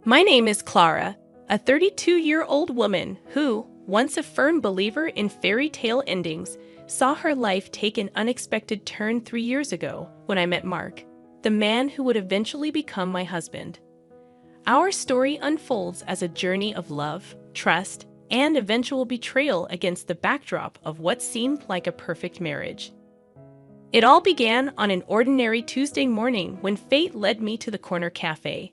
My name is Clara, a 32-year-old woman who, once a firm believer in fairy tale endings, saw her life take an unexpected turn 3 years ago when I met Mark, the man who would eventually become my husband. Our story unfolds as a journey of love, trust, and eventual betrayal against the backdrop of what seemed like a perfect marriage. It all began on an ordinary Tuesday morning when fate led me to the Corner Cafe,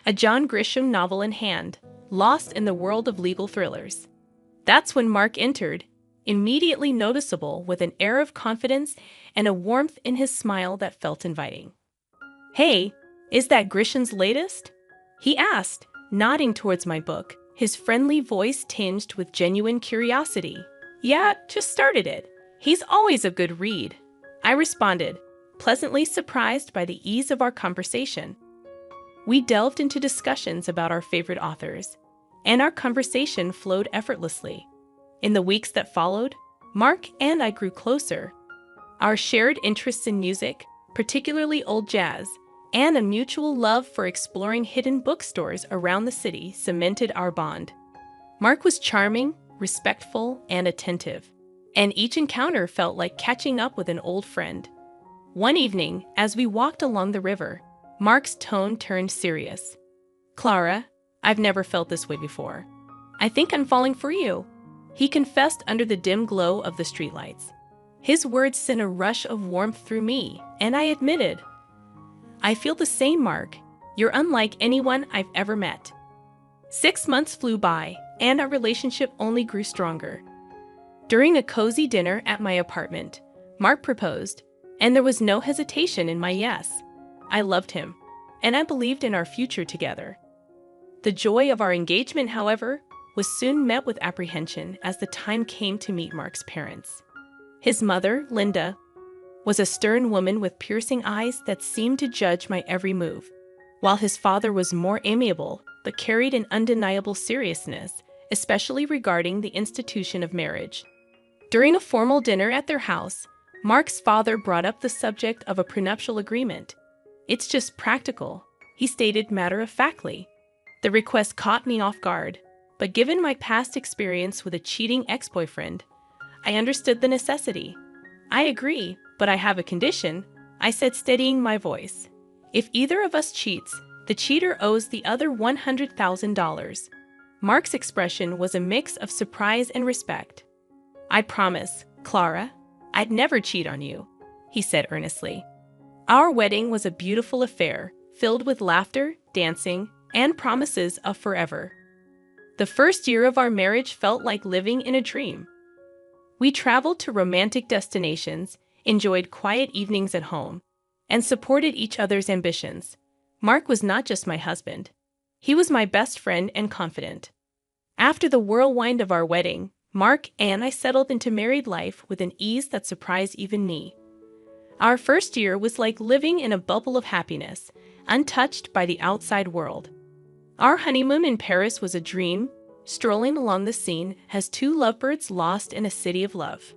a John Grisham novel in hand, lost in the world of legal thrillers. That's when Mark entered, immediately noticeable with an air of confidence and a warmth in his smile that felt inviting. "Hey, is that Grisham's latest?" he asked, nodding towards my book, his friendly voice tinged with genuine curiosity. "Yeah, just started it. He's always a good read," I responded, pleasantly surprised by the ease of our conversation. We delved into discussions about our favorite authors, and our conversation flowed effortlessly. In the weeks that followed, Mark and I grew closer. Our shared interests in music, particularly old jazz, and a mutual love for exploring hidden bookstores around the city cemented our bond. Mark was charming, respectful, and attentive, and each encounter felt like catching up with an old friend. One evening, as we walked along the river, Mark's tone turned serious. "Clara, I've never felt this way before. I think I'm falling for you," he confessed under the dim glow of the streetlights. His words sent a rush of warmth through me, and I admitted, "I feel the same, Mark. You're unlike anyone I've ever met." 6 months flew by, and our relationship only grew stronger. During a cozy dinner at my apartment, Mark proposed, and there was no hesitation in my yes. I loved him, and I believed in our future together. The joy of our engagement, however, was soon met with apprehension as the time came to meet Mark's parents. His mother, Linda, was a stern woman with piercing eyes that seemed to judge my every move, while his father was more amiable but carried an undeniable seriousness, especially regarding the institution of marriage. During a formal dinner at their house, Mark's father brought up the subject of a prenuptial agreement. "It's just practical," he stated matter-of-factly. The request caught me off guard, but given my past experience with a cheating ex-boyfriend, I understood the necessity. "I agree, but I have a condition," I said, steadying my voice. "If either of us cheats, the cheater owes the other $100,000. Mark's expression was a mix of surprise and respect. "I promise, Clara, I'd never cheat on you," he said earnestly. Our wedding was a beautiful affair, filled with laughter, dancing, and promises of forever. The first year of our marriage felt like living in a dream. We traveled to romantic destinations, enjoyed quiet evenings at home, and supported each other's ambitions. Mark was not just my husband. He was my best friend and confidant. After the whirlwind of our wedding, Mark and I settled into married life with an ease that surprised even me. Our first year was like living in a bubble of happiness, untouched by the outside world. Our honeymoon in Paris was a dream, strolling along the Seine as two lovebirds lost in a city of love.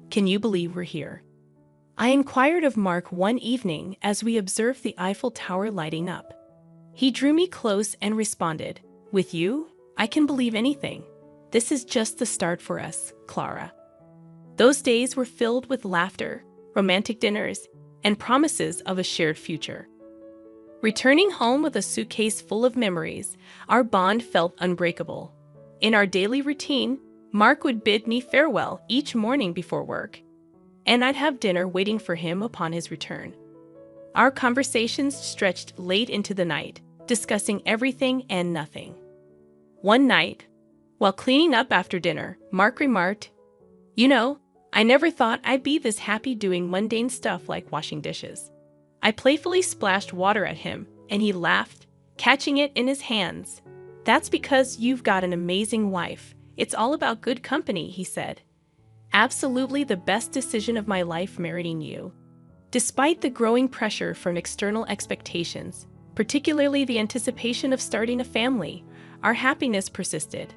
"Can you believe we're here?" I inquired of Mark one evening as we observed the Eiffel Tower lighting up. He drew me close and responded, "With you, I can believe anything. This is just the start for us, Clara." Those days were filled with laughter, romantic dinners, and promises of a shared future. Returning home with a suitcase full of memories, our bond felt unbreakable. In our daily routine, Mark would bid me farewell each morning before work, and I'd have dinner waiting for him upon his return. Our conversations stretched late into the night, discussing everything and nothing. One night, while cleaning up after dinner, Mark remarked, "You know, I never thought I'd be this happy doing mundane stuff like washing dishes." I playfully splashed water at him, and he laughed, catching it in his hands. "That's because you've got an amazing wife. It's all about good company," he said. "Absolutely the best decision of my life marrying you." Despite the growing pressure from external expectations, particularly the anticipation of starting a family, our happiness persisted.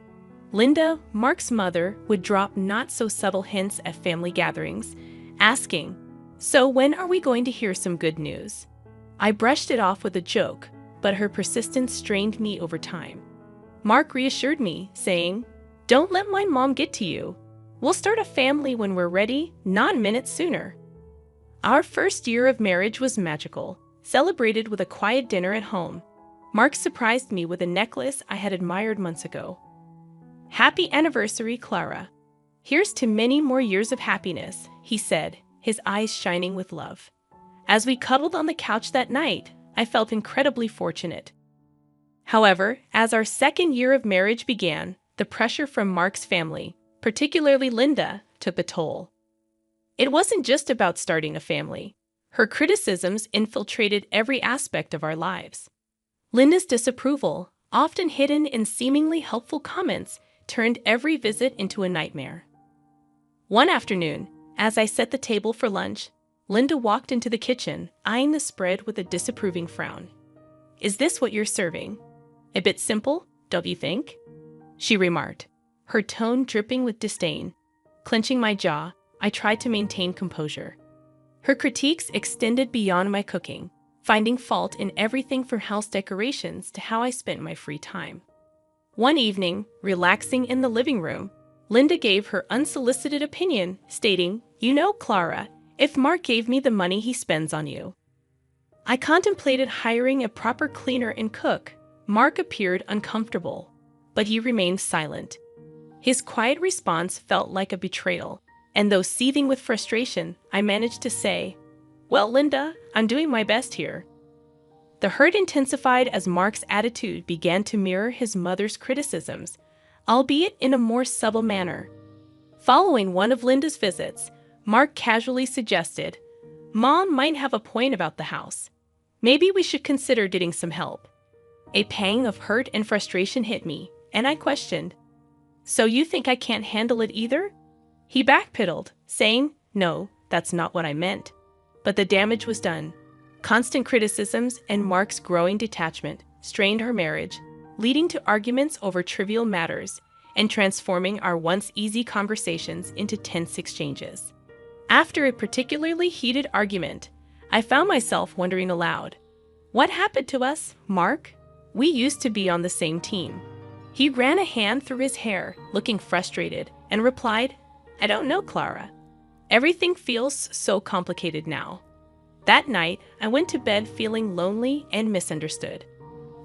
Linda, Mark's mother, would drop not-so-subtle hints at family gatherings, asking, "So when are we going to hear some good news?" I brushed it off with a joke, but her persistence strained me over time. Mark reassured me, saying, "Don't let my mom get to you. We'll start a family when we're ready, not minutes sooner." Our first year of marriage was magical, celebrated with a quiet dinner at home. Mark surprised me with a necklace I had admired months ago. "Happy anniversary, Clara. Here's to many more years of happiness," he said, his eyes shining with love. As we cuddled on the couch that night, I felt incredibly fortunate. However, as our second year of marriage began, the pressure from Mark's family, particularly Linda, took a toll. It wasn't just about starting a family. Her criticisms infiltrated every aspect of our lives. Linda's disapproval, often hidden in seemingly helpful comments, turned every visit into a nightmare. One afternoon, as I set the table for lunch, Linda walked into the kitchen, eyeing the spread with a disapproving frown. "Is this what you're serving? A bit simple, don't you think?" she remarked, her tone dripping with disdain. Clenching my jaw, I tried to maintain composure. Her critiques extended beyond my cooking, finding fault in everything from house decorations to how I spent my free time. One evening, relaxing in the living room, Linda gave her unsolicited opinion, stating, "You know, Clara, if Mark gave me the money he spends on you." I contemplated hiring a proper cleaner and cook. Mark appeared uncomfortable, but he remained silent. His quiet response felt like a betrayal, and though seething with frustration, I managed to say, "Well, Linda, I'm doing my best here." The hurt intensified as Mark's attitude began to mirror his mother's criticisms, albeit in a more subtle manner. Following one of Linda's visits, Mark casually suggested, "Mom might have a point about the house. Maybe we should consider getting some help." A pang of hurt and frustration hit me, and I questioned, "So you think I can't handle it either?" He backpedaled, saying, "No, that's not what I meant." But the damage was done. Constant criticisms and Mark's growing detachment strained our marriage, leading to arguments over trivial matters and transforming our once easy conversations into tense exchanges. After a particularly heated argument, I found myself wondering aloud, "What happened to us, Mark? We used to be on the same team." He ran a hand through his hair, looking frustrated, and replied, "I don't know, Clara. Everything feels so complicated now." That night, I went to bed feeling lonely and misunderstood.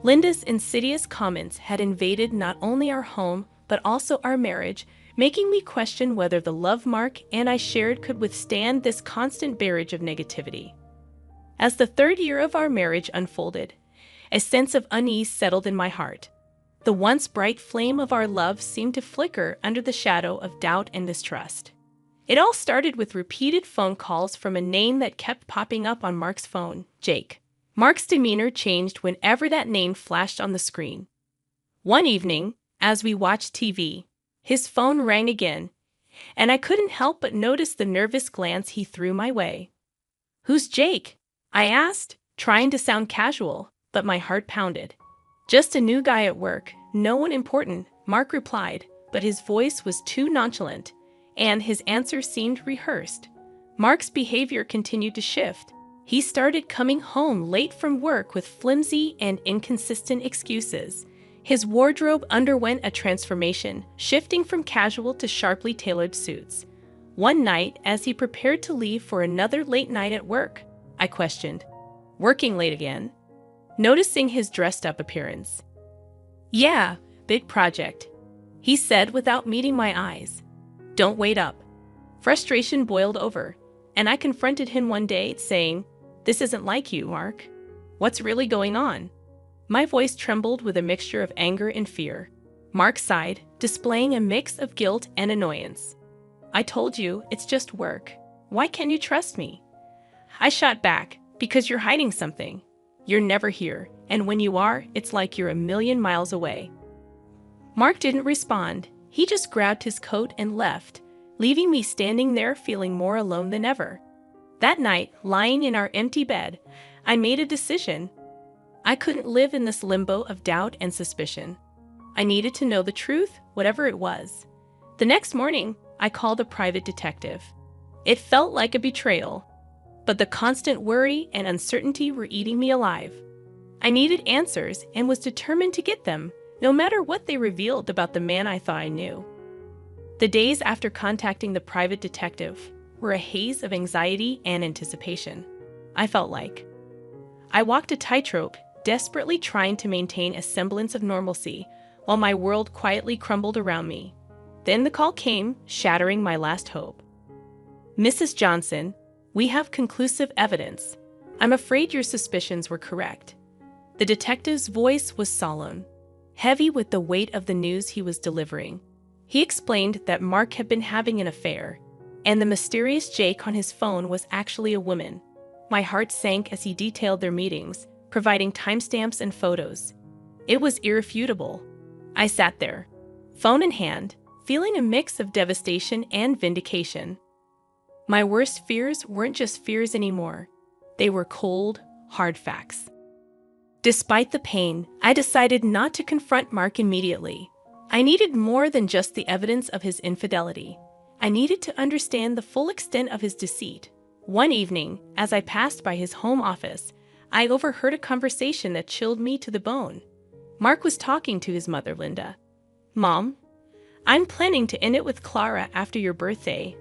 Linda's insidious comments had invaded not only our home, but also our marriage, making me question whether the love Mark and I shared could withstand this constant barrage of negativity. As the third year of our marriage unfolded, a sense of unease settled in my heart. The once bright flame of our love seemed to flicker under the shadow of doubt and distrust. It all started with repeated phone calls from a name that kept popping up on Mark's phone, Jake. Mark's demeanor changed whenever that name flashed on the screen. One evening, as we watched TV, his phone rang again, and I couldn't help but notice the nervous glance he threw my way. "Who's Jake?" I asked, trying to sound casual, but my heart pounded. "Just a new guy at work, no one important," Mark replied, but his voice was too nonchalant, and his answer seemed rehearsed. Mark's behavior continued to shift. He started coming home late from work with flimsy and inconsistent excuses. His wardrobe underwent a transformation, shifting from casual to sharply tailored suits. One night, as he prepared to leave for another late night at work, I questioned, "Working late again?" noticing his dressed-up appearance. "Yeah, big project," he said without meeting my eyes. "Don't wait up." Frustration boiled over, and I confronted him one day, saying, "This isn't like you, Mark. What's really going on?" My voice trembled with a mixture of anger and fear. Mark sighed, displaying a mix of guilt and annoyance. "I told you, it's just work. Why can't you trust me?" I shot back, "Because you're hiding something. You're never here, and when you are, it's like you're a million miles away." Mark didn't respond. He just grabbed his coat and left, leaving me standing there feeling more alone than ever. That night, lying in our empty bed, I made a decision. I couldn't live in this limbo of doubt and suspicion. I needed to know the truth, whatever it was. The next morning, I called a private detective. It felt like a betrayal, but the constant worry and uncertainty were eating me alive. I needed answers and was determined to get them, no matter what they revealed about the man I thought I knew. The days after contacting the private detective were a haze of anxiety and anticipation. I felt like I walked a tightrope, desperately trying to maintain a semblance of normalcy while my world quietly crumbled around me. Then the call came, shattering my last hope. "Mrs. Johnson, we have conclusive evidence. I'm afraid your suspicions were correct." The detective's voice was solemn, heavy with the weight of the news he was delivering. He explained that Mark had been having an affair, and the mysterious Jake on his phone was actually a woman. My heart sank as he detailed their meetings, providing timestamps and photos. It was irrefutable. I sat there, phone in hand, feeling a mix of devastation and vindication. My worst fears weren't just fears anymore. They were cold, hard facts. Despite the pain, I decided not to confront Mark immediately. I needed more than just the evidence of his infidelity. I needed to understand the full extent of his deceit. One evening, as I passed by his home office, I overheard a conversation that chilled me to the bone. Mark was talking to his mother, Linda. "Mom, I'm planning to end it with Clara after your birthday."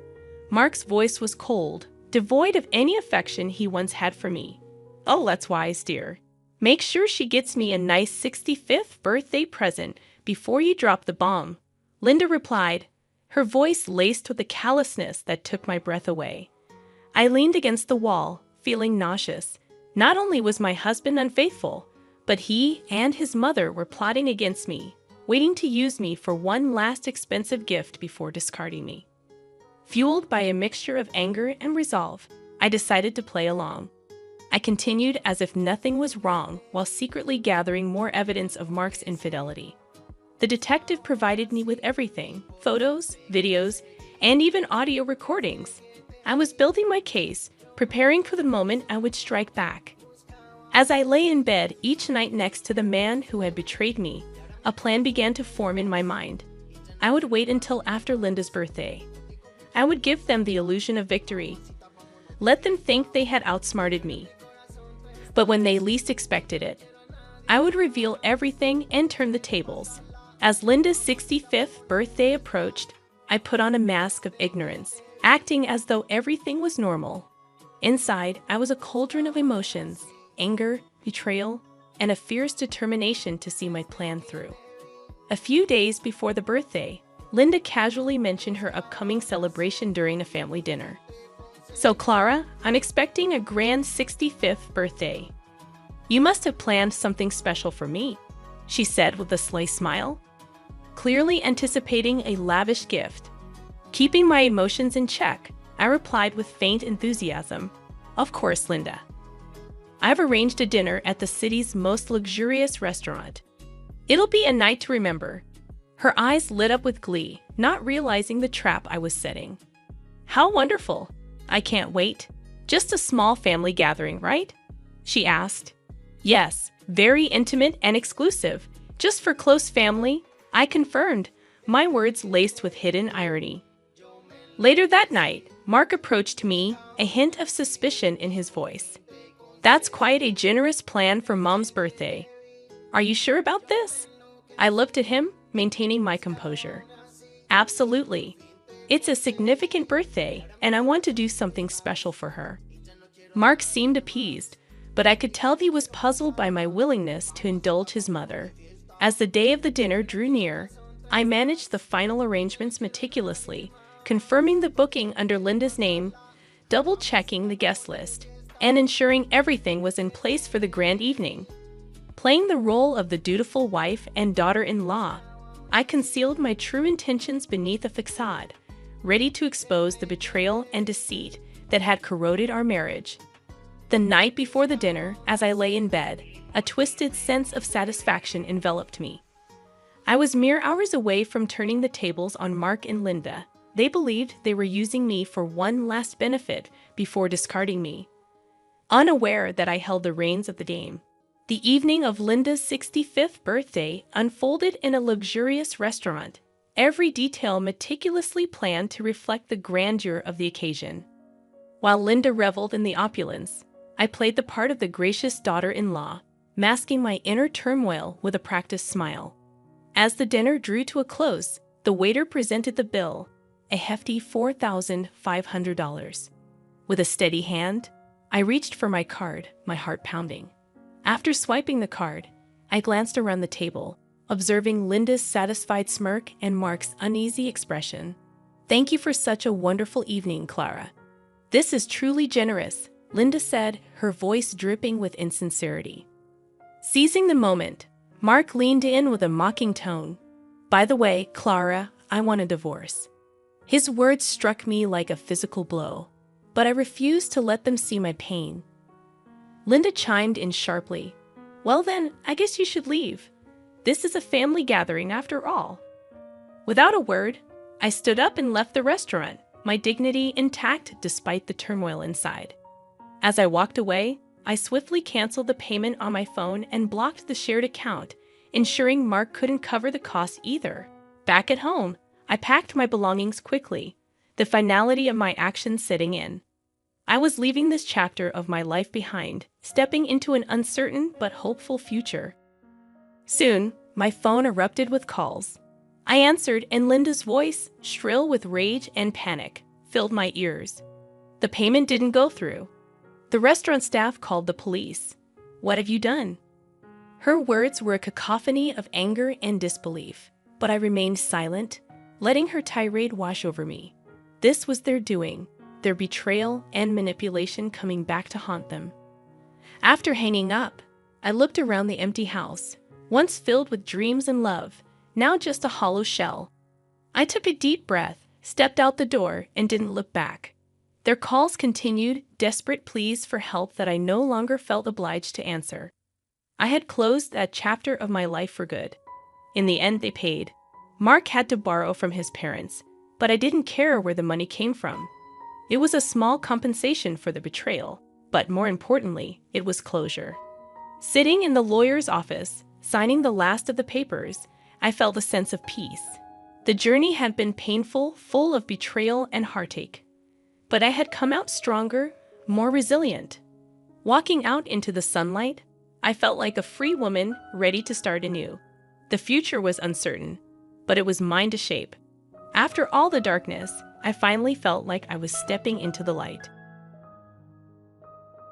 Mark's voice was cold, devoid of any affection he once had for me. "Oh, that's wise, dear. Make sure she gets me a nice 65th birthday present before you drop the bomb," Linda replied, her voice laced with a callousness that took my breath away. I leaned against the wall, feeling nauseous. Not only was my husband unfaithful, but he and his mother were plotting against me, waiting to use me for one last expensive gift before discarding me. Fueled by a mixture of anger and resolve, I decided to play along. I continued as if nothing was wrong while secretly gathering more evidence of Mark's infidelity. The detective provided me with everything: photos, videos, and even audio recordings. I was building my case, preparing for the moment I would strike back. As I lay in bed each night next to the man who had betrayed me, a plan began to form in my mind. I would wait until after Linda's birthday. I would give them the illusion of victory. Let them think they had outsmarted me. But when they least expected it, I would reveal everything and turn the tables. As Linda's 65th birthday approached, I put on a mask of ignorance, acting as though everything was normal. Inside, I was a cauldron of emotions: anger, betrayal, and a fierce determination to see my plan through. A few days before the birthday, Linda casually mentioned her upcoming celebration during a family dinner. "So, Clara, I'm expecting a grand 65th birthday. You must have planned something special for me," she said with a sly smile, clearly anticipating a lavish gift. Keeping my emotions in check, I replied with faint enthusiasm, "Of course, Linda. I've arranged a dinner at the city's most luxurious restaurant. It'll be a night to remember." Her eyes lit up with glee, not realizing the trap I was setting. "How wonderful! I can't wait. Just a small family gathering, right?" she asked. "Yes, very intimate and exclusive. Just for close family," I confirmed, my words laced with hidden irony. Later that night, Mark approached me, a hint of suspicion in his voice. "That's quite a generous plan for Mom's birthday. Are you sure about this?" I looked at him, maintaining my composure. "Absolutely. It's a significant birthday, and I want to do something special for her." Mark seemed appeased, but I could tell he was puzzled by my willingness to indulge his mother. As the day of the dinner drew near, I managed the final arrangements meticulously, confirming the booking under Linda's name, double-checking the guest list, and ensuring everything was in place for the grand evening. Playing the role of the dutiful wife and daughter-in-law, I concealed my true intentions beneath a facade, ready to expose the betrayal and deceit that had corroded our marriage. The night before the dinner, as I lay in bed, a twisted sense of satisfaction enveloped me. I was mere hours away from turning the tables on Mark and Linda. They believed they were using me for one last benefit before discarding me, unaware that I held the reins of the game. The evening of Linda's 65th birthday unfolded in a luxurious restaurant, every detail meticulously planned to reflect the grandeur of the occasion. While Linda reveled in the opulence, I played the part of the gracious daughter-in-law, masking my inner turmoil with a practiced smile. As the dinner drew to a close, the waiter presented the bill, a hefty $4,500. With a steady hand, I reached for my card, my heart pounding. After swiping the card, I glanced around the table, observing Linda's satisfied smirk and Mark's uneasy expression. "Thank you for such a wonderful evening, Clara. This is truly generous," Linda said, her voice dripping with insincerity. Seizing the moment, Mark leaned in with a mocking tone. "By the way, Clara, I want a divorce." His words struck me like a physical blow, but I refused to let them see my pain. Linda chimed in sharply. "Well then, I guess you should leave. This is a family gathering after all." Without a word, I stood up and left the restaurant, my dignity intact despite the turmoil inside. As I walked away, I swiftly canceled the payment on my phone and blocked the shared account, ensuring Mark couldn't cover the costs either. Back at home, I packed my belongings quickly, the finality of my actions setting in. I was leaving this chapter of my life behind, stepping into an uncertain but hopeful future. Soon, my phone erupted with calls. I answered, and Linda's voice, shrill with rage and panic, filled my ears. The payment didn't go through. The restaurant staff called the police. "What have you done?" Her words were a cacophony of anger and disbelief, but I remained silent, letting her tirade wash over me. This was their doing, their betrayal and manipulation coming back to haunt them. After hanging up, I looked around the empty house, once filled with dreams and love, now just a hollow shell. I took a deep breath, stepped out the door, and didn't look back. Their calls continued, desperate pleas for help that I no longer felt obliged to answer. I had closed that chapter of my life for good. In the end, they paid. Mark had to borrow from his parents, but I didn't care where the money came from. It was a small compensation for the betrayal, but more importantly, it was closure. Sitting in the lawyer's office, signing the last of the papers, I felt a sense of peace. The journey had been painful, full of betrayal and heartache. But I had come out stronger, more resilient. Walking out into the sunlight, I felt like a free woman ready to start anew. The future was uncertain, but it was mine to shape. After all the darkness, I finally felt like I was stepping into the light.